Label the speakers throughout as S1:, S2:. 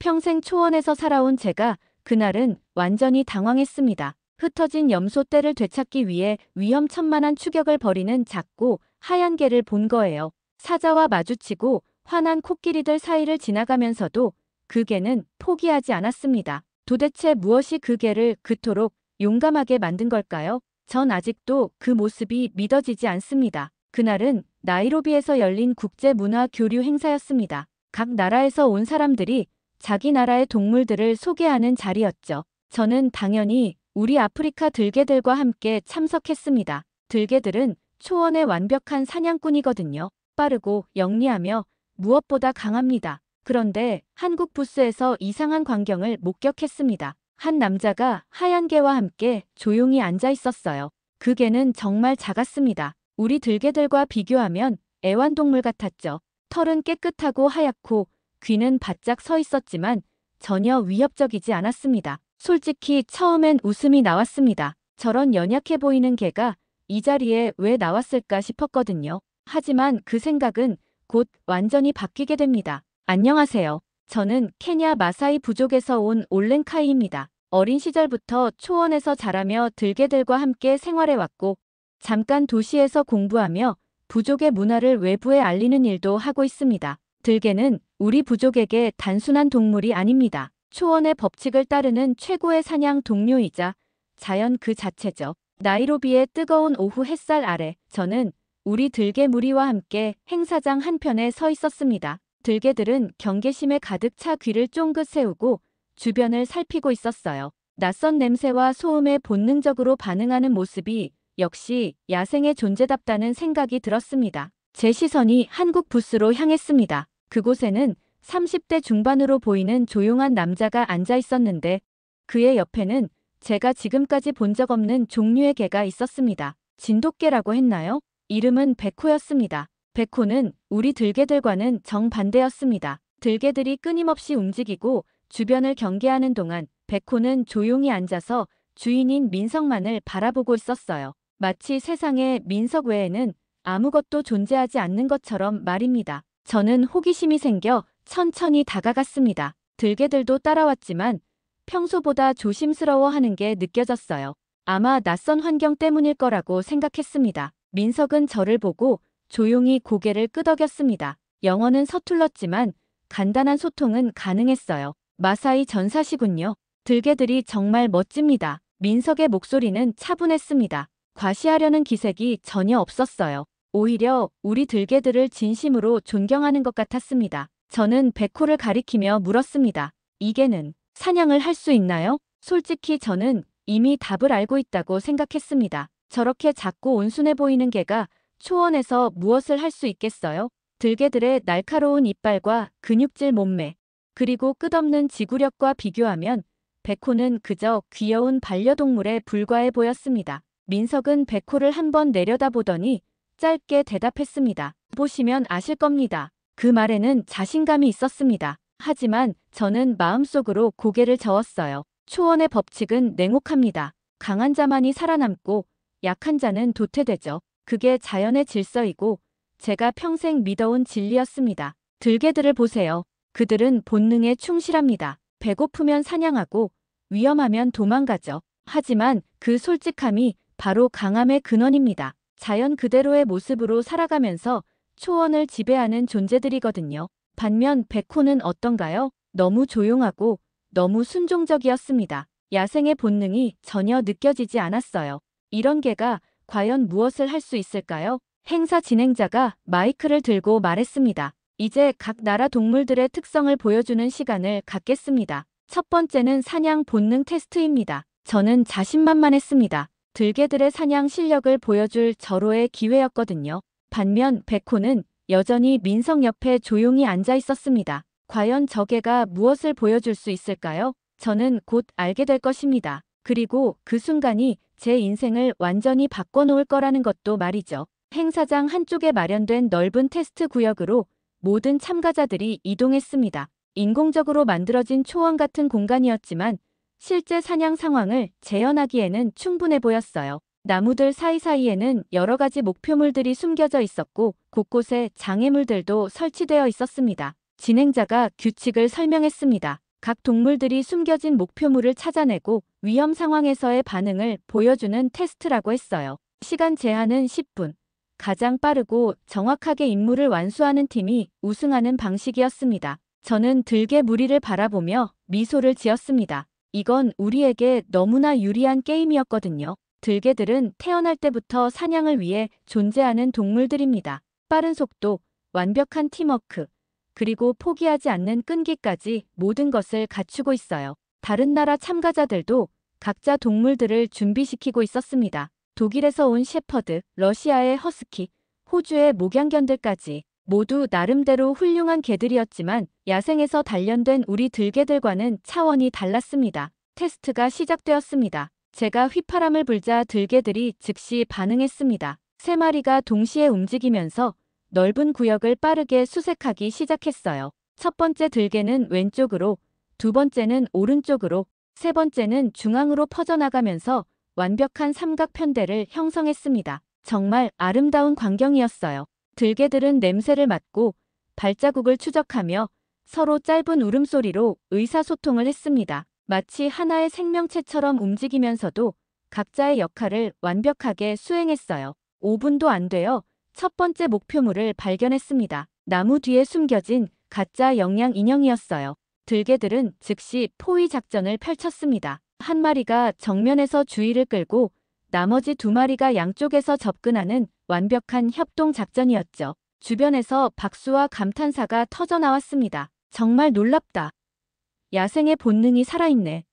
S1: 평생 초원에서 살아온 제가 그날은 완전히 당황했습니다. 흩어진 염소 떼를 되찾기 위해 위험천만한 추격을 벌이는 작고 하얀 개를 본 거예요. 사자와 마주치고 화난 코끼리들 사이를 지나가면서도 그 개는 포기하지 않았습니다. 도대체 무엇이 그 개를 그토록 용감하게 만든 걸까요? 전 아직도 그 모습이 믿어지지 않습니다. 그날은 나이로비에서 열린 국제문화교류 행사였습니다. 각 나라에서 온 사람들이 자기 나라의 동물들을 소개하는 자리였죠. 저는 당연히 우리 아프리카 들개들과 함께 참석했습니다. 들개들은 초원의 완벽한 사냥꾼이거든요. 빠르고 영리하며 무엇보다 강합니다. 그런데 한국 부스에서 이상한 광경을 목격했습니다. 한 남자가 하얀 개와 함께 조용히 앉아 있었어요. 그 개는 정말 작았습니다. 우리 들개들과 비교하면 애완동물 같았죠. 털은 깨끗하고 하얗고 귀는 바짝 서 있었지만 전혀 위협적이지 않았습니다. 솔직히 처음엔 웃음이 나왔습니다. 저런 연약해 보이는 개가 이 자리에 왜 나왔을까 싶었거든요. 하지만 그 생각은 곧 완전히 바뀌게 됩니다. 안녕하세요. 저는 케냐 마사이 부족에서 온 올렌카이입니다. 어린 시절부터 초원에서 자라며 들개들과 함께 생활해왔고 잠깐 도시에서 공부하며 부족의 문화를 외부에 알리는 일도 하고 있습니다. 들개는 우리 부족에게 단순한 동물이 아닙니다. 초원의 법칙을 따르는 최고의 사냥 동료이자 자연 그 자체죠. 나이로비의 뜨거운 오후 햇살 아래 저는 우리 들개 무리와 함께 행사장 한편에 서 있었습니다. 들개들은 경계심에 가득 차 귀를 쫑긋 세우고 주변을 살피고 있었어요. 낯선 냄새와 소음에 본능적으로 반응하는 모습이 역시 야생의 존재답다는 생각이 들었습니다. 제 시선이 한국 부스로 향했습니다. 그곳에는 30대 중반으로 보이는 조용한 남자가 앉아 있었는데 그의 옆에는 제가 지금까지 본 적 없는 종류의 개가 있었습니다. 진돗개라고 했나요? 이름은 백호였습니다. 백호는 우리 들개들과는 정반대였습니다. 들개들이 끊임없이 움직이고 주변을 경계하는 동안 백호는 조용히 앉아서 주인인 민석만을 바라보고 있었어요. 마치 세상에 민석 외에는 아무것도 존재하지 않는 것처럼 말입니다. 저는 호기심이 생겨 천천히 다가갔습니다. 들개들도 따라왔지만 평소보다 조심스러워하는 게 느껴졌어요. 아마 낯선 환경 때문일 거라고 생각했습니다. 민석은 저를 보고 조용히 고개를 끄덕였습니다. 영어는 서툴렀지만 간단한 소통은 가능했어요. 마사이 전사시군요. 들개들이 정말 멋집니다. 민석의 목소리는 차분했습니다. 과시하려는 기색이 전혀 없었어요. 오히려 우리 들개들을 진심으로 존경하는 것 같았습니다. 저는 백호를 가리키며 물었습니다. 이 개는 사냥을 할 수 있나요? 솔직히 저는 이미 답을 알고 있다고 생각했습니다. 저렇게 작고 온순해 보이는 개가 초원에서 무엇을 할 수 있겠어요? 들개들의 날카로운 이빨과 근육질 몸매, 그리고 끝없는 지구력과 비교하면 백호는 그저 귀여운 반려동물에 불과해 보였습니다. 민석은 백호를 한번 내려다보더니 짧게 대답했습니다. 보시면 아실 겁니다. 그 말에는 자신감이 있었습니다. 하지만 저는 마음속으로 고개를 저었어요. 초원의 법칙은 냉혹합니다. 강한 자만이 살아남고 약한 자는 도태되죠. 그게 자연의 질서이고 제가 평생 믿어온 진리였습니다. 들개들을 보세요. 그들은 본능에 충실합니다. 배고프면 사냥하고 위험하면 도망가죠. 하지만 그 솔직함이 바로 강함의 근원입니다. 자연 그대로의 모습으로 살아가면서 초원을 지배하는 존재들이거든요. 반면 백호는 어떤가요? 너무 조용하고 너무 순종적이었습니다. 야생의 본능이 전혀 느껴지지 않았어요. 이런 개가 과연 무엇을 할 수 있을까요? 행사 진행자가 마이크를 들고 말했습니다. 이제 각 나라 동물들의 특성을 보여주는 시간을 갖겠습니다. 첫 번째는 사냥 본능 테스트입니다. 저는 자신만만했습니다. 들개들의 사냥 실력을 보여줄 절호의 기회였거든요. 반면 백호는 여전히 민석 옆에 조용히 앉아 있었습니다. 과연 저 개가 무엇을 보여줄 수 있을까요? 저는 곧 알게 될 것입니다. 그리고 그 순간이 제 인생을 완전히 바꿔놓을 거라는 것도 말이죠. 행사장 한쪽에 마련된 넓은 테스트 구역으로 모든 참가자들이 이동했습니다. 인공적으로 만들어진 초원 같은 공간이었지만 실제 사냥 상황을 재현하기에는 충분해 보였어요. 나무들 사이사이에는 여러 가지 목표물들이 숨겨져 있었고 곳곳에 장애물들도 설치되어 있었습니다. 진행자가 규칙을 설명했습니다. 각 동물들이 숨겨진 목표물을 찾아내고 위험 상황에서의 반응을 보여주는 테스트라고 했어요. 시간 제한은 10분. 가장 빠르고 정확하게 임무를 완수하는 팀이 우승하는 방식이었습니다. 저는 들개 무리를 바라보며 미소를 지었습니다. 이건 우리에게 너무나 유리한 게임이었거든요. 들개들은 태어날 때부터 사냥을 위해 존재하는 동물들입니다. 빠른 속도, 완벽한 팀워크, 그리고 포기하지 않는 끈기까지 모든 것을 갖추고 있어요. 다른 나라 참가자들도 각자 동물들을 준비시키고 있었습니다. 독일에서 온 shepherd, 러시아의 허스키, 호주의 목양견들까지 모두 나름대로 훌륭한 개들이었지만 야생에서 단련된 우리 들개들과는 차원이 달랐습니다. 테스트가 시작되었습니다. 제가 휘파람을 불자 들개들이 즉시 반응했습니다. 3마리가 동시에 움직이면서 넓은 구역을 빠르게 수색하기 시작했어요. 첫 번째 들개는 왼쪽으로, 두 번째는 오른쪽으로, 세 번째는 중앙으로 퍼져나가면서 완벽한 삼각편대를 형성했습니다. 정말 아름다운 광경이었어요. 들개들은 냄새를 맡고 발자국을 추적하며 서로 짧은 울음소리로 의사소통을 했습니다. 마치 하나의 생명체처럼 움직이면서도 각자의 역할을 완벽하게 수행했어요. 5분도 안 되어 첫 번째 목표물을 발견했습니다. 나무 뒤에 숨겨진 가짜 영양 인형이었어요. 들개들은 즉시 포위 작전을 펼쳤습니다. 한 마리가 정면에서 주의를 끌고 나머지 2마리가 양쪽에서 접근하는 완벽한 협동 작전이었죠. 주변에서 박수와 감탄사가 터져나왔습니다. 정말 놀랍다. 야생의 본능이 살아있네.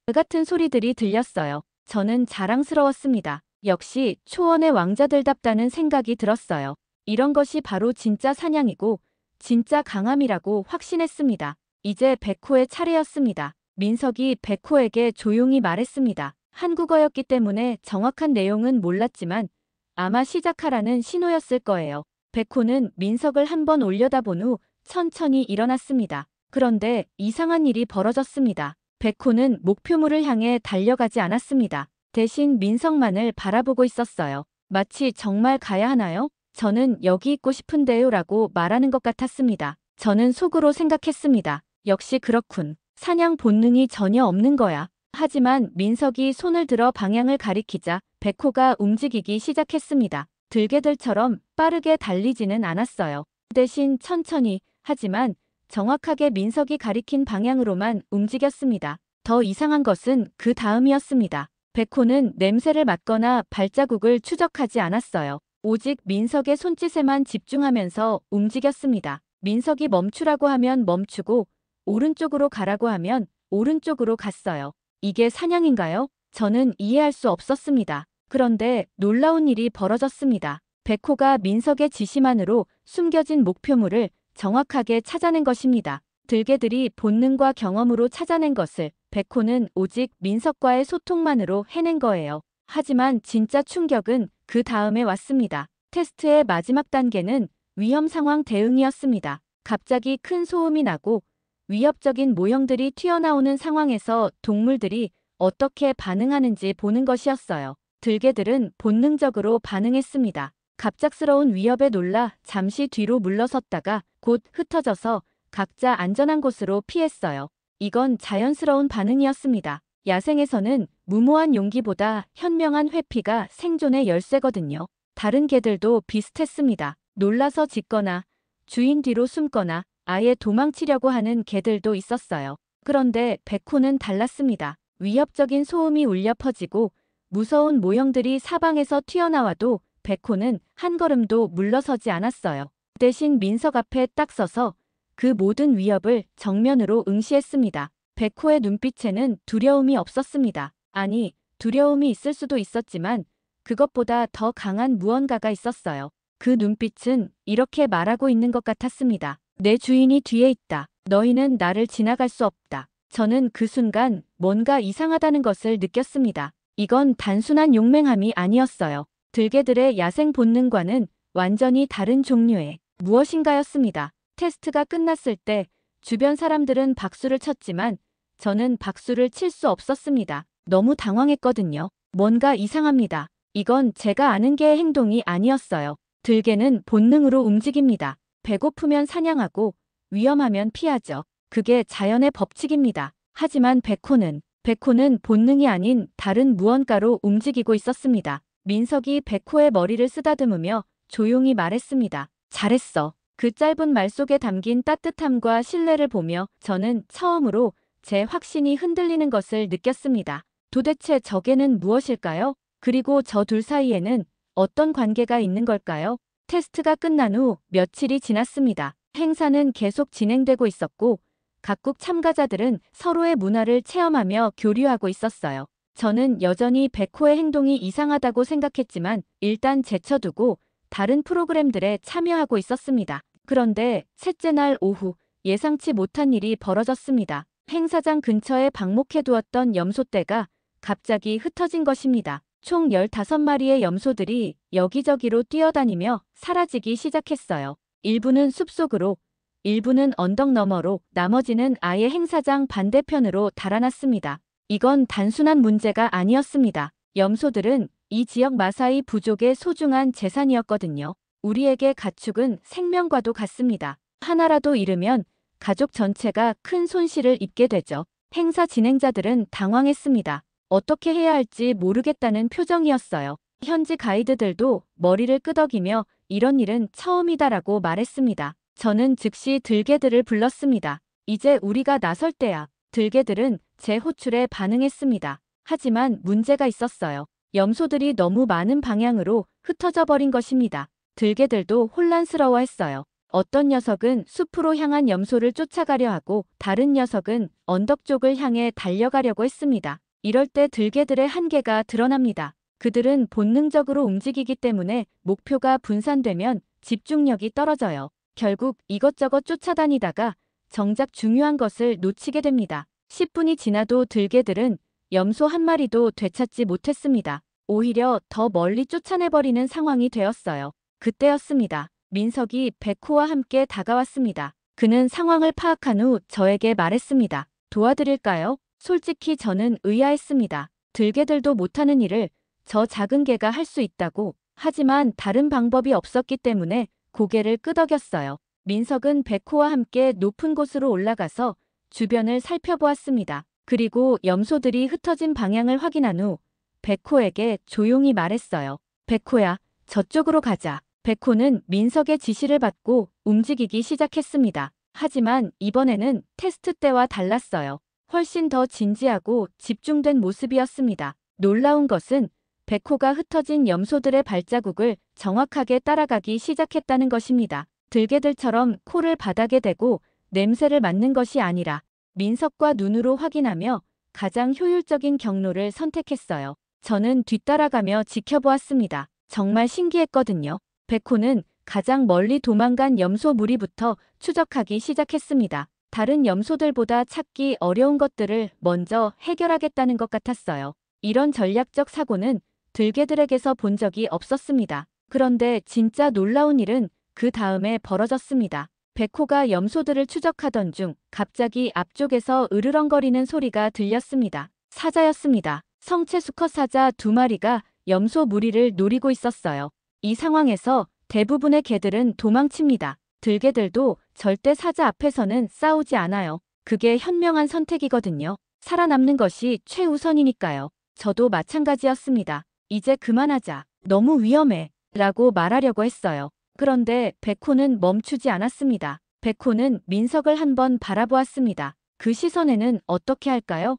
S1: 그 같은 소리들이 들렸어요. 저는 자랑스러웠습니다. 역시 초원의 왕자들답다는 생각이 들었어요. 이런 것이 바로 진짜 사냥이고 진짜 강함이라고 확신했습니다. 이제 백호의 차례였습니다. 민석이 백호에게 조용히 말했습니다. 한국어였기 때문에 정확한 내용은 몰랐지만 아마 시작하라는 신호였을 거예요. 백호는 민석을 한번 올려다본 후 천천히 일어났습니다. 그런데 이상한 일이 벌어졌습니다. 백호는 목표물을 향해 달려가지 않았습니다. 대신 민석만을 바라보고 있었어요. 마치 정말 가야 하나요? 저는 여기 있고 싶은데요 라고 말하는 것 같았습니다. 저는 속으로 생각했습니다. 역시 그렇군. 사냥 본능이 전혀 없는 거야. 하지만 민석이 손을 들어 방향을 가리키자 백호가 움직이기 시작했습니다. 들개들처럼 빠르게 달리지는 않았어요. 대신 천천히, 하지만 정확하게 민석이 가리킨 방향으로만 움직였습니다. 더 이상한 것은 그 다음이었습니다. 백호는 냄새를 맡거나 발자국을 추적하지 않았어요. 오직 민석의 손짓에만 집중하면서 움직였습니다. 민석이 멈추라고 하면 멈추고 오른쪽으로 가라고 하면 오른쪽으로 갔어요. 이게 사냥인가요? 저는 이해할 수 없었습니다. 그런데 놀라운 일이 벌어졌습니다. 백호가 민석의 지시만으로 숨겨진 목표물을 정확하게 찾아낸 것입니다. 들개들이 본능과 경험으로 찾아낸 것을 백호는 오직 민석과의 소통만으로 해낸 거예요. 하지만 진짜 충격은 그 다음에 왔습니다. 테스트의 마지막 단계는 위험 상황 대응이었습니다. 갑자기 큰 소음이 나고 위협적인 모형들이 튀어나오는 상황에서 동물들이 어떻게 반응하는지 보는 것이었어요. 들개들은 본능적으로 반응했습니다. 갑작스러운 위협에 놀라 잠시 뒤로 물러섰다가 곧 흩어져서 각자 안전한 곳으로 피했어요. 이건 자연스러운 반응이었습니다. 야생에서는 무모한 용기보다 현명한 회피가 생존의 열쇠거든요. 다른 개들도 비슷했습니다. 놀라서 짖거나 주인 뒤로 숨거나 아예 도망치려고 하는 개들도 있었어요. 그런데 백호는 달랐습니다. 위협적인 소음이 울려 퍼지고 무서운 모형들이 사방에서 튀어나와도 백호는 한 걸음도 물러서지 않았어요. 대신 민석 앞에 딱 서서 그 모든 위협을 정면으로 응시했습니다. 백호의 눈빛에는 두려움이 없었습니다. 아니, 두려움이 있을 수도 있었지만 그것보다 더 강한 무언가가 있었어요. 그 눈빛은 이렇게 말하고 있는 것 같았습니다. 내 주인이 뒤에 있다. 너희는 나를 지나갈 수 없다. 저는 그 순간 뭔가 이상하다는 것을 느꼈습니다. 이건 단순한 용맹함이 아니었어요. 들개들의 야생 본능과는 완전히 다른 종류의 무엇인가였습니다. 테스트가 끝났을 때 주변 사람들은 박수를 쳤지만 저는 박수를 칠 수 없었습니다. 너무 당황했거든요. 뭔가 이상합니다. 이건 제가 아는 개의 행동이 아니었어요. 들개는 본능으로 움직입니다. 배고프면 사냥하고 위험하면 피하죠. 그게 자연의 법칙입니다. 하지만 백호는 본능이 아닌 다른 무언가로 움직이고 있었습니다. 민석이 백호의 머리를 쓰다듬으며 조용히 말했습니다. 잘했어. 그 짧은 말 속에 담긴 따뜻함과 신뢰를 보며 저는 처음으로 제 확신이 흔들리는 것을 느꼈습니다. 도대체 저게는 무엇일까요? 그리고 저 둘 사이에는 어떤 관계가 있는 걸까요? 테스트가 끝난 후 며칠이 지났습니다. 행사는 계속 진행되고 있었고 각국 참가자들은 서로의 문화를 체험하며 교류하고 있었어요. 저는 여전히 백호의 행동이 이상하다고 생각했지만 일단 제쳐두고 다른 프로그램들에 참여하고 있었습니다. 그런데 셋째 날 오후 예상치 못한 일이 벌어졌습니다. 행사장 근처에 방목해두었던 염소떼가 갑자기 흩어진 것입니다. 총 15마리의 염소들이 여기저기로 뛰어다니며 사라지기 시작했어요. 일부는 숲속으로, 일부는 언덕 너머로, 나머지는 아예 행사장 반대편으로 달아났습니다. 이건 단순한 문제가 아니었습니다. 염소들은 이 지역 마사이 부족의 소중한 재산이었거든요. 우리에게 가축은 생명과도 같습니다. 하나라도 잃으면 가족 전체가 큰 손실을 입게 되죠. 행사 진행자들은 당황했습니다. 어떻게 해야 할지 모르겠다는 표정이었어요. 현지 가이드들도 머리를 끄덕이며 이런 일은 처음이다라고 말했습니다. 저는 즉시 들개들을 불렀습니다. 이제 우리가 나설 때야. 들개들은 제 호출에 반응했습니다. 하지만 문제가 있었어요. 염소들이 너무 많은 방향으로 흩어져 버린 것입니다. 들개들도 혼란스러워했어요. 어떤 녀석은 숲으로 향한 염소를 쫓아가려 하고 다른 녀석은 언덕 쪽을 향해 달려가려고 했습니다. 이럴 때 들개들의 한계가 드러납니다. 그들은 본능적으로 움직이기 때문에 목표가 분산되면 집중력이 떨어져요. 결국 이것저것 쫓아다니다가 정작 중요한 것을 놓치게 됩니다. 10분이 지나도 들개들은 염소 한 마리도 되찾지 못했습니다. 오히려 더 멀리 쫓아내버리는 상황이 되었어요. 그때였습니다. 민석이 백호와 함께 다가왔습니다. 그는 상황을 파악한 후 저에게 말했습니다. 도와드릴까요? 솔직히 저는 의아했습니다. 들개들도 못하는 일을 저 작은 개가 할 수 있다고. 하지만 다른 방법이 없었기 때문에 고개를 끄덕였어요. 민석은 백호와 함께 높은 곳으로 올라가서 주변을 살펴보았습니다. 그리고 염소들이 흩어진 방향을 확인한 후 백호에게 조용히 말했어요. 백호야, 저쪽으로 가자. 백호는 민석의 지시를 받고 움직이기 시작했습니다. 하지만 이번에는 테스트 때와 달랐어요. 훨씬 더 진지하고 집중된 모습이었습니다. 놀라운 것은 백호가 흩어진 염소들의 발자국을 정확하게 따라가기 시작했다는 것입니다. 들개들처럼 코를 바닥에 대고 냄새를 맡는 것이 아니라 민석과 눈으로 확인하며 가장 효율적인 경로를 선택했어요. 저는 뒤따라가며 지켜보았습니다. 정말 신기했거든요. 백호는 가장 멀리 도망간 염소 무리부터 추적하기 시작했습니다. 다른 염소들보다 찾기 어려운 것들을 먼저 해결하겠다는 것 같았어요. 이런 전략적 사고는 들개들에게서 본 적이 없었습니다. 그런데 진짜 놀라운 일은 그 다음에 벌어졌습니다. 백호가 염소들을 추적하던 중 갑자기 앞쪽에서 으르렁거리는 소리가 들렸습니다. 사자였습니다. 성체 수컷 사자 2마리가 염소 무리를 노리고 있었어요. 이 상황에서 대부분의 개들은 도망칩니다. 들개들도 절대 사자 앞에서는 싸우지 않아요. 그게 현명한 선택이거든요. 살아남는 것이 최우선이니까요. 저도 마찬가지였습니다. 이제 그만하자. 너무 위험해. 라고 말하려고 했어요. 그런데 백호는 멈추지 않았습니다. 백호는 민석을 한번 바라보았습니다. 그 시선에는 어떻게 할까요?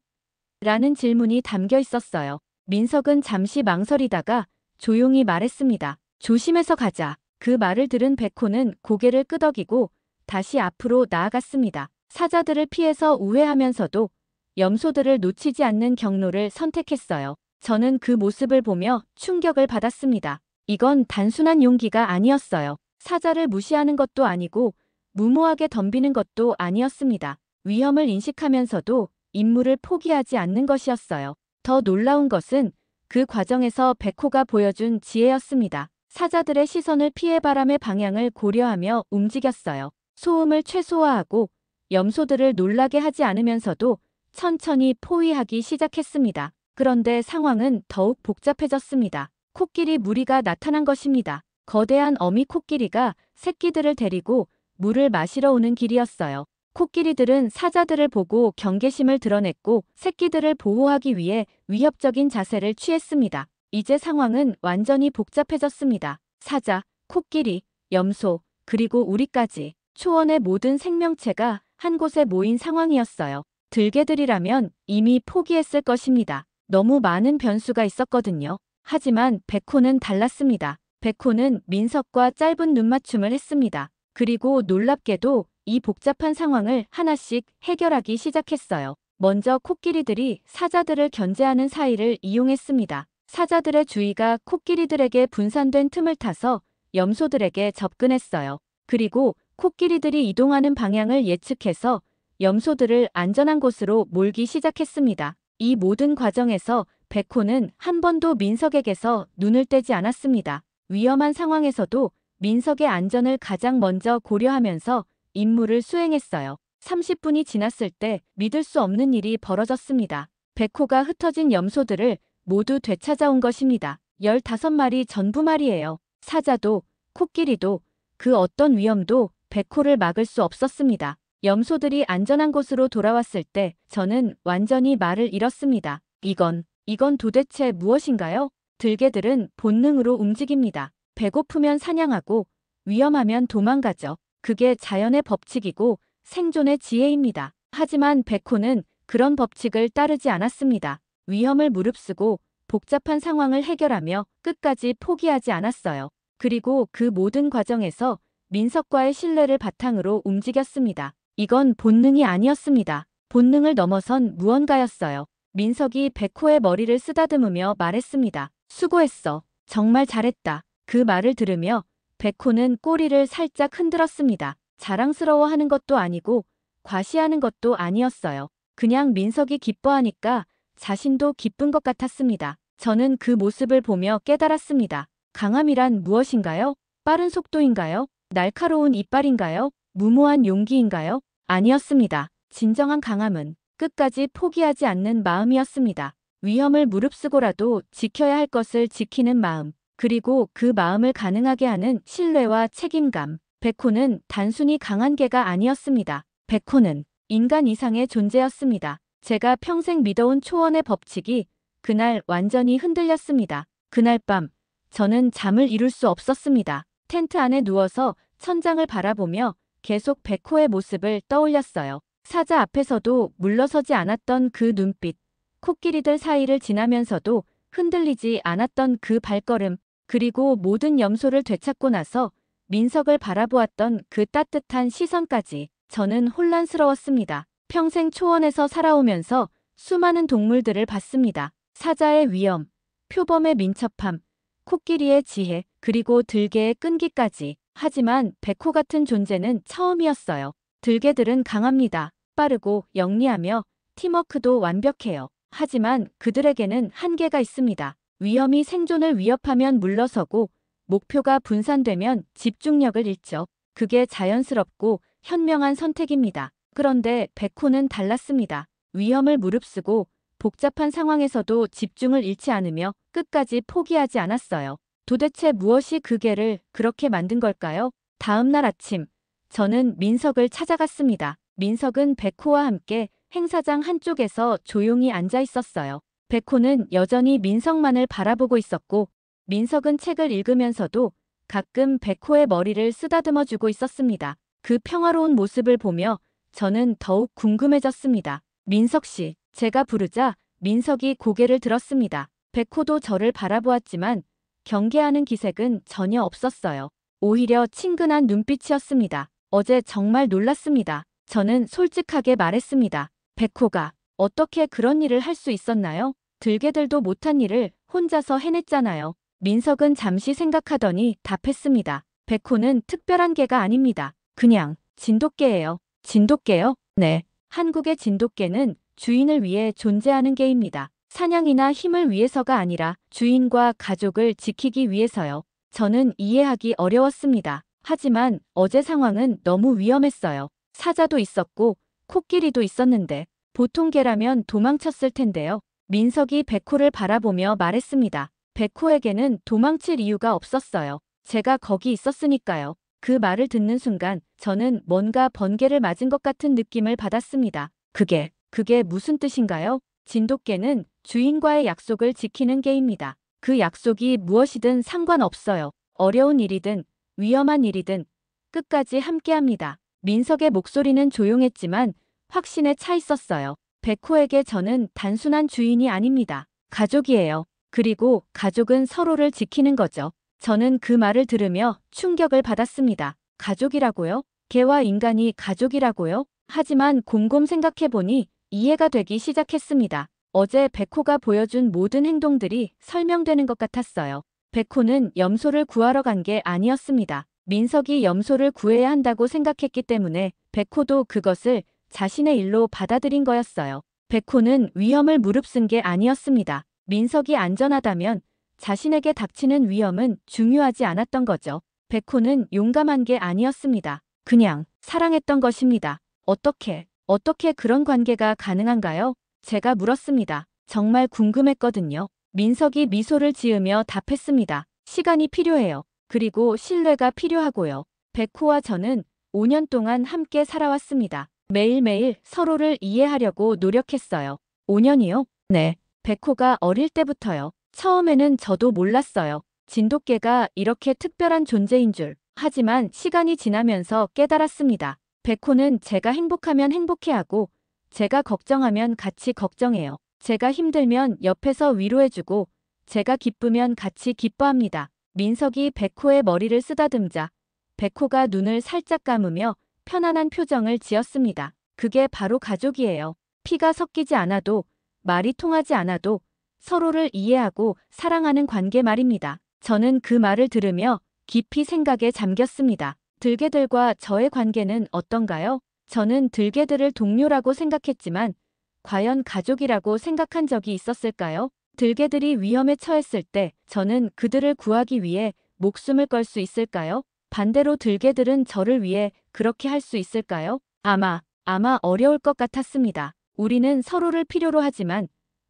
S1: 라는 질문이 담겨 있었어요. 민석은 잠시 망설이다가 조용히 말했습니다. 조심해서 가자. 그 말을 들은 백호는 고개를 끄덕이고 다시 앞으로 나아갔습니다. 사자들을 피해서 우회하면서도 염소들을 놓치지 않는 경로를 선택했어요. 저는 그 모습을 보며 충격을 받았습니다. 이건 단순한 용기가 아니었어요. 사자를 무시하는 것도 아니고 무모하게 덤비는 것도 아니었습니다. 위험을 인식하면서도 임무를 포기하지 않는 것이었어요. 더 놀라운 것은 그 과정에서 백호가 보여준 지혜였습니다. 사자들의 시선을 피해 바람의 방향을 고려하며 움직였어요. 소음을 최소화하고 염소들을 놀라게 하지 않으면서도 천천히 포위하기 시작했습니다. 그런데 상황은 더욱 복잡해졌습니다. 코끼리 무리가 나타난 것입니다. 거대한 어미 코끼리가 새끼들을 데리고 물을 마시러 오는 길이었어요. 코끼리들은 사자들을 보고 경계심을 드러냈고 새끼들을 보호하기 위해 위협적인 자세를 취했습니다. 이제 상황은 완전히 복잡해졌습니다. 사자, 코끼리, 염소, 그리고 우리까지 초원의 모든 생명체가 한 곳에 모인 상황이었어요. 들개들이라면 이미 포기했을 것입니다. 너무 많은 변수가 있었거든요. 하지만 백호는 달랐습니다. 백호는 민석과 짧은 눈맞춤을 했습니다. 그리고 놀랍게도 이 복잡한 상황을 하나씩 해결하기 시작했어요. 먼저 코끼리들이 사자들을 견제하는 사이를 이용했습니다. 사자들의 주의가 코끼리들에게 분산된 틈을 타서 염소들에게 접근했어요. 그리고 코끼리들이 이동하는 방향을 예측해서 염소들을 안전한 곳으로 몰기 시작했습니다. 이 모든 과정에서 백호는 한 번도 민석에게서 눈을 떼지 않았습니다. 위험한 상황에서도 민석의 안전을 가장 먼저 고려하면서 임무를 수행했어요. 30분이 지났을 때 믿을 수 없는 일이 벌어졌습니다. 백호가 흩어진 염소들을 모두 되찾아온 것입니다. 15마리 전부 말이에요. 사자도 코끼리도 그 어떤 위험도 백호를 막을 수 없었습니다. 염소들이 안전한 곳으로 돌아왔을 때 저는 완전히 말을 잃었습니다. 이건 도대체 무엇인가요? 들개들은 본능으로 움직입니다. 배고프면 사냥하고 위험하면 도망가죠. 그게 자연의 법칙이고 생존의 지혜입니다. 하지만 백호는 그런 법칙을 따르지 않았습니다. 위험을 무릅쓰고 복잡한 상황을 해결하며 끝까지 포기하지 않았어요. 그리고 그 모든 과정에서 민석과의 신뢰를 바탕으로 움직였습니다. 이건 본능이 아니었습니다. 본능을 넘어선 무언가였어요. 민석이 백호의 머리를 쓰다듬으며 말했습니다. 수고했어. 정말 잘했다. 그 말을 들으며 백호는 꼬리를 살짝 흔들었습니다. 자랑스러워하는 것도 아니고 과시하는 것도 아니었어요. 그냥 민석이 기뻐하니까 자신도 기쁜 것 같았습니다. 저는 그 모습을 보며 깨달았습니다. 강함이란 무엇인가요? 빠른 속도인가요? 날카로운 이빨인가요? 무모한 용기인가요? 아니었습니다. 진정한 강함은 끝까지 포기하지 않는 마음이었습니다. 위험을 무릅쓰고라도 지켜야 할 것을 지키는 마음, 그리고 그 마음을 가능하게 하는 신뢰와 책임감. 백호는 단순히 강한 개가 아니었습니다. 백호는 인간 이상의 존재였습니다. 제가 평생 믿어온 초원의 법칙이 그날 완전히 흔들렸습니다. 그날 밤 저는 잠을 이룰 수 없었습니다. 텐트 안에 누워서 천장을 바라보며 계속 백호의 모습을 떠올렸어요. 사자 앞에서도 물러서지 않았던 그 눈빛, 코끼리들 사이를 지나면서도 흔들리지 않았던 그 발걸음, 그리고 모든 염소를 되찾고 나서 민석을 바라보았던 그 따뜻한 시선까지 저는 혼란스러웠습니다. 평생 초원에서 살아오면서 수많은 동물들을 봤습니다. 사자의 위험, 표범의 민첩함, 코끼리의 지혜, 그리고 들개의 끈기까지. 하지만 백호 같은 존재는 처음이었어요. 들개들은 강합니다. 빠르고 영리하며 팀워크도 완벽해요. 하지만 그들에게는 한계가 있습니다. 위험이 생존을 위협하면 물러서고 목표가 분산되면 집중력을 잃죠. 그게 자연스럽고 현명한 선택입니다. 그런데 백호는 달랐습니다. 위험을 무릅쓰고 복잡한 상황에서도 집중을 잃지 않으며 끝까지 포기하지 않았어요. 도대체 무엇이 그 개를 그렇게 만든 걸까요? 다음 날 아침, 저는 민석을 찾아갔습니다. 민석은 백호와 함께 행사장 한쪽에서 조용히 앉아 있었어요. 백호는 여전히 민석만을 바라보고 있었고, 민석은 책을 읽으면서도 가끔 백호의 머리를 쓰다듬어주고 있었습니다. 그 평화로운 모습을 보며 저는 더욱 궁금해졌습니다. 민석 씨, 제가 부르자 민석이 고개를 들었습니다. 백호도 저를 바라보았지만 경계하는 기색은 전혀 없었어요. 오히려 친근한 눈빛이었습니다. 어제 정말 놀랐습니다. 저는 솔직하게 말했습니다. 백호가 어떻게 그런 일을 할 수 있었나요? 들개들도 못한 일을 혼자서 해냈잖아요. 민석은 잠시 생각하더니 답했습니다. 백호는 특별한 개가 아닙니다. 그냥 진돗개예요. 진돗개요? 네. 한국의 진돗개는 주인을 위해 존재하는 개입니다. 사냥이나 힘을 위해서가 아니라 주인과 가족을 지키기 위해서요. 저는 이해하기 어려웠습니다. 하지만 어제 상황은 너무 위험했어요. 사자도 있었고 코끼리도 있었는데 보통 개라면 도망쳤을 텐데요. 민석이 백호를 바라보며 말했습니다. 백호에게는 도망칠 이유가 없었어요. 제가 거기 있었으니까요. 그 말을 듣는 순간 저는 뭔가 번개를 맞은 것 같은 느낌을 받았습니다. 그게 무슨 뜻인가요? 진돗개는 주인과의 약속을 지키는 개입니다. 그 약속이 무엇이든 상관없어요. 어려운 일이든 위험한 일이든 끝까지 함께합니다. 민석의 목소리는 조용했지만 확신에 차 있었어요. 백호에게 저는 단순한 주인이 아닙니다. 가족이에요. 그리고 가족은 서로를 지키는 거죠. 저는 그 말을 들으며 충격을 받았습니다. 가족이라고요? 개와 인간이 가족이라고요? 하지만 곰곰 생각해보니 이해가 되기 시작했습니다. 어제 백호가 보여준 모든 행동들이 설명되는 것 같았어요. 백호는 염소를 구하러 간 게 아니었습니다. 민석이 염소를 구해야 한다고 생각했기 때문에 백호도 그것을 자신의 일로 받아들인 거였어요. 백호는 위험을 무릅쓴 게 아니었습니다. 민석이 안전하다면 자신에게 닥치는 위험은 중요하지 않았던 거죠. 백호는 용감한 게 아니었습니다. 그냥 사랑했던 것입니다. 어떻게 그런 관계가 가능한가요? 제가 물었습니다. 정말 궁금했거든요. 민석이 미소를 지으며 답했습니다. 시간이 필요해요. 그리고 신뢰가 필요하고요. 백호와 저는 5년 동안 함께 살아왔습니다. 매일매일 서로를 이해하려고 노력했어요. 5년이요? 네. 백호가 어릴 때부터요. 처음에는 저도 몰랐어요. 진돗개가 이렇게 특별한 존재인 줄. 하지만 시간이 지나면서 깨달았습니다. 백호는 제가 행복하면 행복해하고 제가 걱정하면 같이 걱정해요. 제가 힘들면 옆에서 위로해주고 제가 기쁘면 같이 기뻐합니다. 민석이 백호의 머리를 쓰다듬자 백호가 눈을 살짝 감으며 편안한 표정을 지었습니다. 그게 바로 가족이에요. 피가 섞이지 않아도 말이 통하지 않아도 서로를 이해하고 사랑하는 관계 말입니다. 저는 그 말을 들으며 깊이 생각에 잠겼습니다. 들개들과 저의 관계는 어떤가요? 저는 들개들을 동료라고 생각했지만 과연 가족이라고 생각한 적이 있었을까요? 들개들이 위험에 처했을 때 저는 그들을 구하기 위해 목숨을 걸 수 있을까요? 반대로 들개들은 저를 위해 그렇게 할 수 있을까요? 아마 어려울 것 같았습니다. 우리는 서로를 필요로 하지만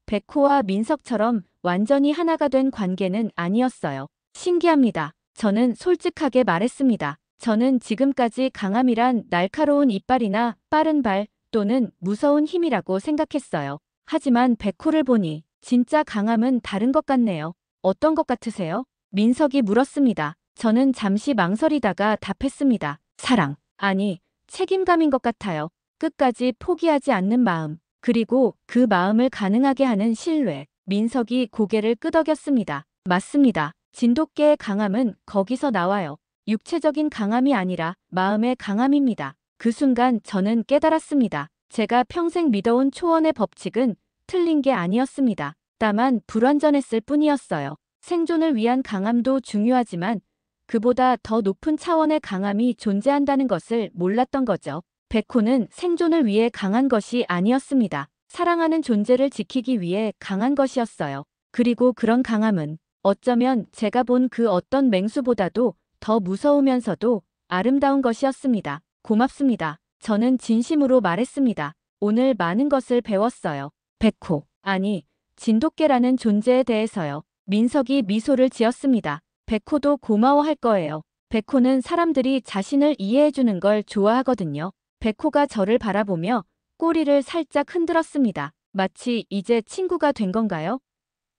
S1: 백호와 민석처럼 완전히 하나가 된 관계는 아니었어요. 신기합니다. 저는 솔직하게 말했습니다. 저는 지금까지 강함이란 날카로운 이빨이나 빠른 발 또는 무서운 힘이라고 생각했어요. 하지만 백호를 보니 진짜 강함은 다른 것 같네요. 어떤 것 같으세요? 민석이 물었습니다. 저는 잠시 망설이다가 답했습니다. 사랑. 아니, 책임감인 것 같아요. 끝까지 포기하지 않는 마음. 그리고 그 마음을 가능하게 하는 신뢰. 민석이 고개를 끄덕였습니다. 맞습니다. 진돗개의 강함은 거기서 나와요. 육체적인 강함이 아니라 마음의 강함입니다. 그 순간 저는 깨달았습니다. 제가 평생 믿어온 초원의 법칙은 틀린 게 아니었습니다. 다만 불완전했을 뿐이었어요. 생존을 위한 강함도 중요하지만 그보다 더 높은 차원의 강함이 존재한다는 것을 몰랐던 거죠. 백호는 생존을 위해 강한 것이 아니었습니다. 사랑하는 존재를 지키기 위해 강한 것이었어요. 그리고 그런 강함은 어쩌면 제가 본 그 어떤 맹수보다도 더 무서우면서도 아름다운 것이었습니다. 고맙습니다. 저는 진심으로 말했습니다. 오늘 많은 것을 배웠어요. 백호, 아니, 진돗개라는 존재에 대해서요. 민석이 미소를 지었습니다. 백호도 고마워할 거예요. 백호는 사람들이 자신을 이해해주는 걸 좋아하거든요. 백호가 저를 바라보며 꼬리를 살짝 흔들었습니다. 마치 이제 친구가 된 건가요?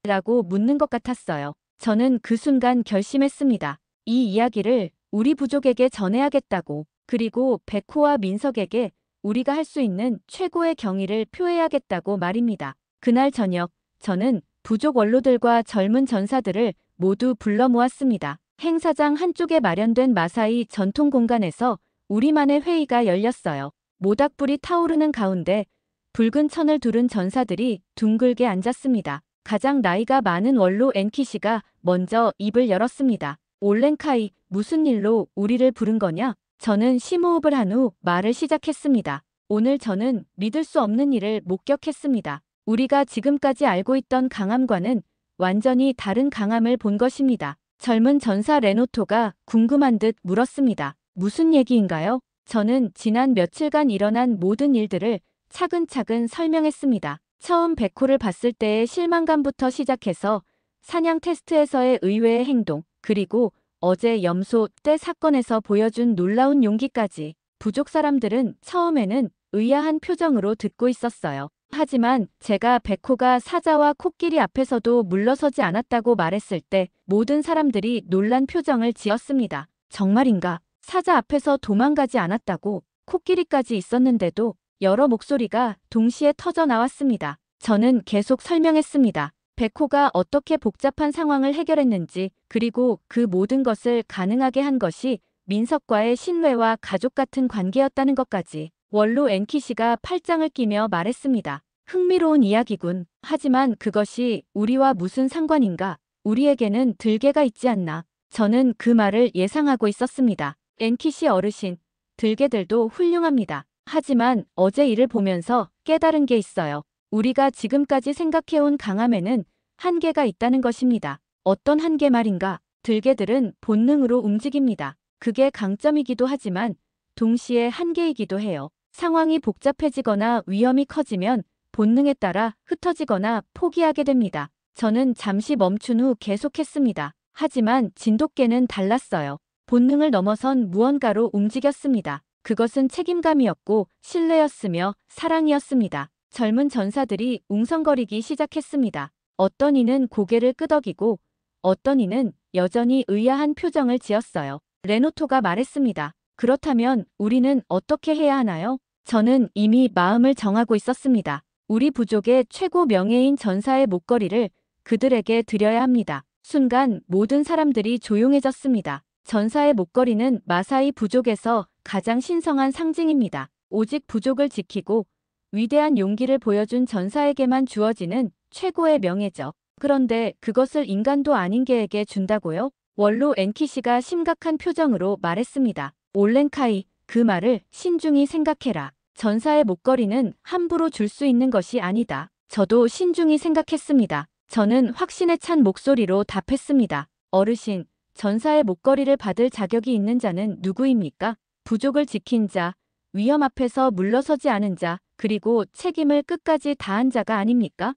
S1: 라고 묻는 것 같았어요. 저는 그 순간 결심했습니다. 이 이야기를 우리 부족에게 전해야겠다고. 그리고 백호와 민석에게 우리가 할 수 있는 최고의 경의를 표해야겠다고 말입니다. 그날 저녁 저는 부족 원로들과 젊은 전사들을 모두 불러 모았습니다. 행사장 한쪽에 마련된 마사이 전통 공간에서 우리만의 회의가 열렸어요. 모닥불이 타오르는 가운데 붉은 천을 두른 전사들이 둥글게 앉았습니다. 가장 나이가 많은 원로 엔키시가 먼저 입을 열었습니다. 올렌카이, 무슨 일로 우리를 부른 거냐? 저는 심호흡을 한 후 말을 시작했습니다. 오늘 저는 믿을 수 없는 일을 목격했습니다. 우리가 지금까지 알고 있던 강함과는 완전히 다른 강함을 본 것입니다. 젊은 전사 레노토가 궁금한 듯 물었습니다. 무슨 얘기인가요? 저는 지난 며칠간 일어난 모든 일들을 차근차근 설명했습니다. 처음 백호를 봤을 때의 실망감부터 시작해서 사냥 테스트에서의 의외의 행동, 그리고 어제 염소 떼 사건에서 보여준 놀라운 용기까지. 부족 사람들은 처음에는 의아한 표정으로 듣고 있었어요. 하지만 제가 백호가 사자와 코끼리 앞에서도 물러서지 않았다고 말했을 때 모든 사람들이 놀란 표정을 지었습니다. 정말인가? 사자 앞에서 도망가지 않았다고? 코끼리까지 있었는데도? 여러 목소리가 동시에 터져 나왔습니다. 저는 계속 설명했습니다. 백호가 어떻게 복잡한 상황을 해결했는지, 그리고 그 모든 것을 가능하게 한 것이 민석과의 신뢰와 가족 같은 관계였다는 것까지. 원로 엔키시가 팔짱을 끼며 말했습니다. 흥미로운 이야기군. 하지만 그것이 우리와 무슨 상관인가? 우리에게는 들개가 있지 않나? 저는 그 말을 예상하고 있었습니다. 엔키시 어르신, 들개들도 훌륭합니다. 하지만 어제 일을 보면서 깨달은 게 있어요. 우리가 지금까지 생각해온 강함에는 한계가 있다는 것입니다. 어떤 한계 말인가? 들개들은 본능으로 움직입니다. 그게 강점이기도 하지만 동시에 한계이기도 해요. 상황이 복잡해지거나 위험이 커지면 본능에 따라 흩어지거나 포기하게 됩니다. 저는 잠시 멈춘 후 계속했습니다. 하지만 진돗개는 달랐어요. 본능을 넘어선 무언가로 움직였습니다. 그것은 책임감이었고 신뢰였으며 사랑이었습니다. 젊은 전사들이 웅성거리기 시작했습니다. 어떤 이는 고개를 끄덕이고 어떤 이는 여전히 의아한 표정을 지었어요. 레노토가 말했습니다. 그렇다면 우리는 어떻게 해야 하나요? 저는 이미 마음을 정하고 있었습니다. 우리 부족의 최고 명예인 전사의 목걸이를 그들에게 드려야 합니다. 순간 모든 사람들이 조용해졌습니다. 전사의 목걸이는 마사이 부족에서 가장 신성한 상징입니다. 오직 부족을 지키고 위대한 용기를 보여준 전사에게만 주어지는 최고의 명예죠. 그런데 그것을 인간도 아닌 개에게 준다고요? 원로 엔키시가 심각한 표정으로 말했습니다. 올렌카이, 그 말을 신중히 생각해라. 전사의 목걸이는 함부로 줄 수 있는 것이 아니다. 저도 신중히 생각했습니다. 저는 확신에 찬 목소리로 답했습니다. 어르신, 전사의 목걸이를 받을 자격이 있는 자는 누구입니까? 부족을 지킨 자, 위험 앞에서 물러서지 않은 자, 그리고 책임을 끝까지 다한 자가 아닙니까?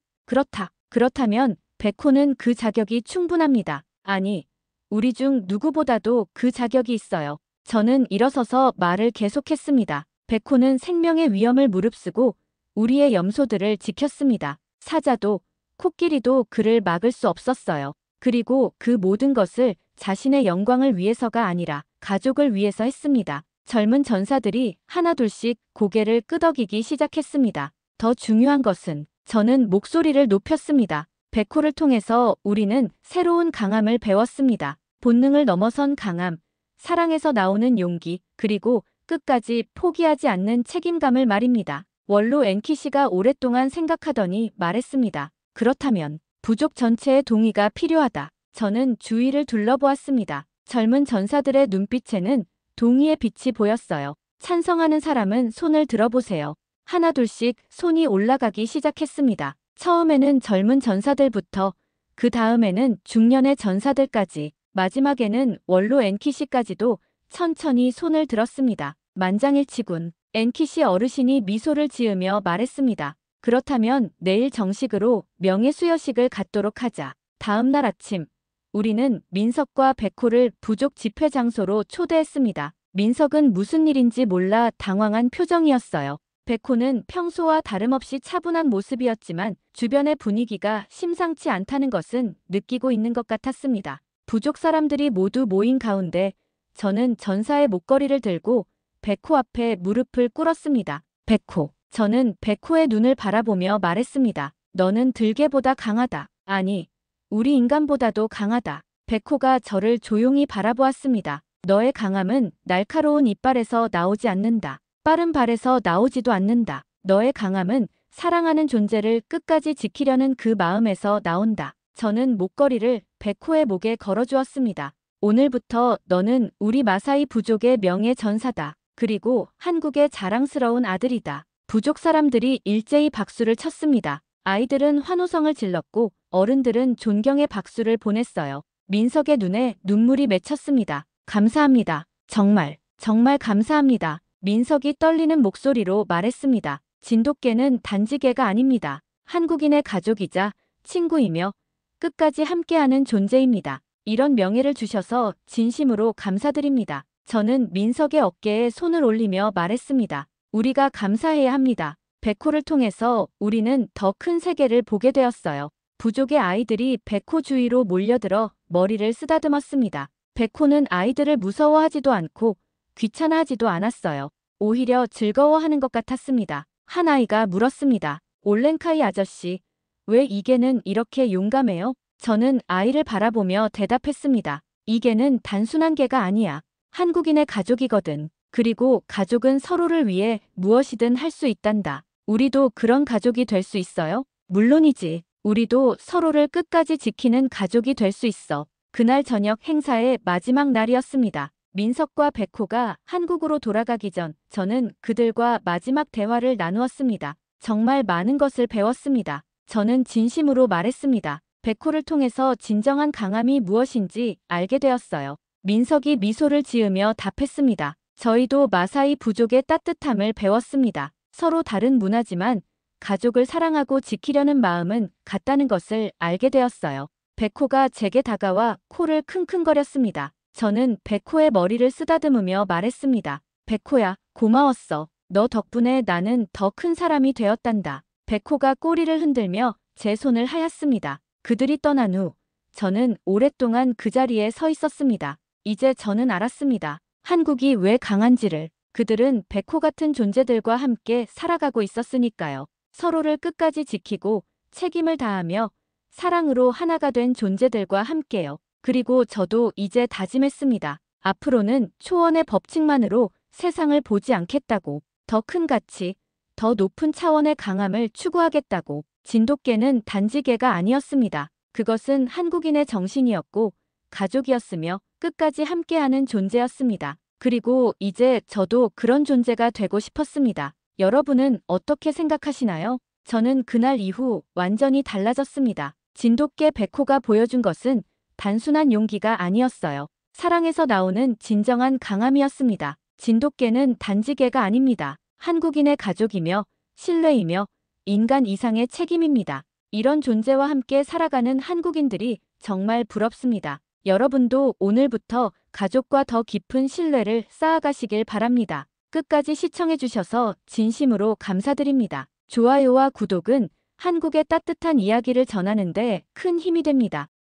S1: 그렇다면 백호는 그 자격이 충분합니다. 아니, 우리 중 누구보다도 그 자격이 있어요. 저는 일어서서 말을 계속했습니다. 백호는 생명의 위험을 무릅쓰고 우리의 염소들을 지켰습니다. 사자도, 코끼리도 그를 막을 수 없었어요. 그리고 그 모든 것을 자신의 영광을 위해서가 아니라 가족을 위해서 했습니다. 젊은 전사들이 하나둘씩 고개를 끄덕이기 시작했습니다. 더 중요한 것은 저는 목소리를 높였습니다. 백호를 통해서 우리는 새로운 강함을 배웠습니다. 본능을 넘어선 강함, 사랑에서 나오는 용기, 그리고 끝까지 포기하지 않는 책임감을 말입니다. 원로 엔키시가 오랫동안 생각하더니 말했습니다. 그렇다면 부족 전체의 동의가 필요하다. 저는 주위를 둘러보았습니다. 젊은 전사들의 눈빛에는 동의의 빛이 보였어요. 찬성하는 사람은 손을 들어보세요. 하나둘씩 손이 올라가기 시작했습니다. 처음에는 젊은 전사들부터, 그 다음에는 중년의 전사들까지, 마지막에는 원로 엔키시까지도 천천히 손을 들었습니다. 만장일치군. 엔키시 어르신이 미소를 지으며 말했습니다. 그렇다면 내일 정식으로 명예수여식을 갖도록 하자. 다음 날 아침, 우리는 민석과 백호를 부족 집회 장소로 초대했습니다. 민석은 무슨 일인지 몰라 당황한 표정이었어요. 백호는 평소와 다름없이 차분한 모습이었지만 주변의 분위기가 심상치 않다는 것은 느끼고 있는 것 같았습니다. 부족 사람들이 모두 모인 가운데 저는 전사의 목걸이를 들고 백호 앞에 무릎을 꿇었습니다. 백호. 저는 백호의 눈을 바라보며 말했습니다. 너는 들개보다 강하다. 아니, 우리 인간보다도 강하다. 백호가 저를 조용히 바라보았습니다. 너의 강함은 날카로운 이빨에서 나오지 않는다. 빠른 발에서 나오지도 않는다. 너의 강함은 사랑하는 존재를 끝까지 지키려는 그 마음에서 나온다. 저는 목걸이를 백호의 목에 걸어주었습니다. 오늘부터 너는 우리 마사이 부족의 명예 전사다. 그리고 한국의 자랑스러운 아들이다. 부족 사람들이 일제히 박수를 쳤습니다. 아이들은 환호성을 질렀고 어른들은 존경의 박수를 보냈어요. 민석의 눈에 눈물이 맺혔습니다. 감사합니다. 정말 감사합니다. 민석이 떨리는 목소리로 말했습니다. 진돗개는 단지 개가 아닙니다. 한국인의 가족이자 친구이며 끝까지 함께하는 존재입니다. 이런 명예를 주셔서 진심으로 감사드립니다. 저는 민석의 어깨에 손을 올리며 말했습니다. 우리가 감사해야 합니다. 백호를 통해서 우리는 더 큰 세계를 보게 되었어요. 부족의 아이들이 백호 주위로 몰려들어 머리를 쓰다듬었습니다. 백호는 아이들을 무서워하지도 않고 귀찮아하지도 않았어요. 오히려 즐거워하는 것 같았습니다. 한 아이가 물었습니다. 올랭카이 아저씨, 왜 이게는 이렇게 용감해요? 저는 아이를 바라보며 대답했습니다. 이게는 단순한 개가 아니야. 한국인의 가족이거든. 그리고 가족은 서로를 위해 무엇이든 할 수 있단다. 우리도 그런 가족이 될 수 있어요? 물론이지. 우리도 서로를 끝까지 지키는 가족이 될 수 있어. 그날 저녁 행사의 마지막 날이었습니다. 민석과 백호가 한국으로 돌아가기 전 저는 그들과 마지막 대화를 나누었습니다. 정말 많은 것을 배웠습니다. 저는 진심으로 말했습니다. 백호를 통해서 진정한 강함이 무엇인지 알게 되었어요. 민석이 미소를 지으며 답했습니다. 저희도 마사이 부족의 따뜻함을 배웠습니다. 서로 다른 문화지만 가족을 사랑하고 지키려는 마음은 같다는 것을 알게 되었어요. 백호가 제게 다가와 코를 킁킁거렸습니다. 저는 백호의 머리를 쓰다듬으며 말했습니다. 백호야, 고마웠어. 너 덕분에 나는 더 큰 사람이 되었단다. 백호가 꼬리를 흔들며 제 손을 하였습니다. 그들이 떠난 후 저는 오랫동안 그 자리에 서 있었습니다. 이제 저는 알았습니다. 한국이 왜 강한지를. 그들은 백호 같은 존재들과 함께 살아가고 있었으니까요. 서로를 끝까지 지키고 책임을 다하며 사랑으로 하나가 된 존재들과 함께요. 그리고 저도 이제 다짐했습니다. 앞으로는 초원의 법칙만으로 세상을 보지 않겠다고. 더 큰 가치, 더 높은 차원의 강함을 추구하겠다고. 진돗개는 단지 개가 아니었습니다. 그것은 한국인의 정신이었고 가족이었으며 끝까지 함께하는 존재였습니다. 그리고 이제 저도 그런 존재가 되고 싶었습니다. 여러분은 어떻게 생각하시나요? 저는 그날 이후 완전히 달라졌습니다. 진돗개 백호가 보여준 것은 단순한 용기가 아니었어요. 사랑에서 나오는 진정한 강함이었습니다. 진돗개는 단지 개가 아닙니다. 한국인의 가족이며 신뢰이며 인간 이상의 책임입니다. 이런 존재와 함께 살아가는 한국인들이 정말 부럽습니다. 여러분도 오늘부터 가족과 더 깊은 신뢰를 쌓아가시길 바랍니다. 끝까지 시청해주셔서 진심으로 감사드립니다. 좋아요와 구독은 한국의 따뜻한 이야기를 전하는 데 큰 힘이 됩니다.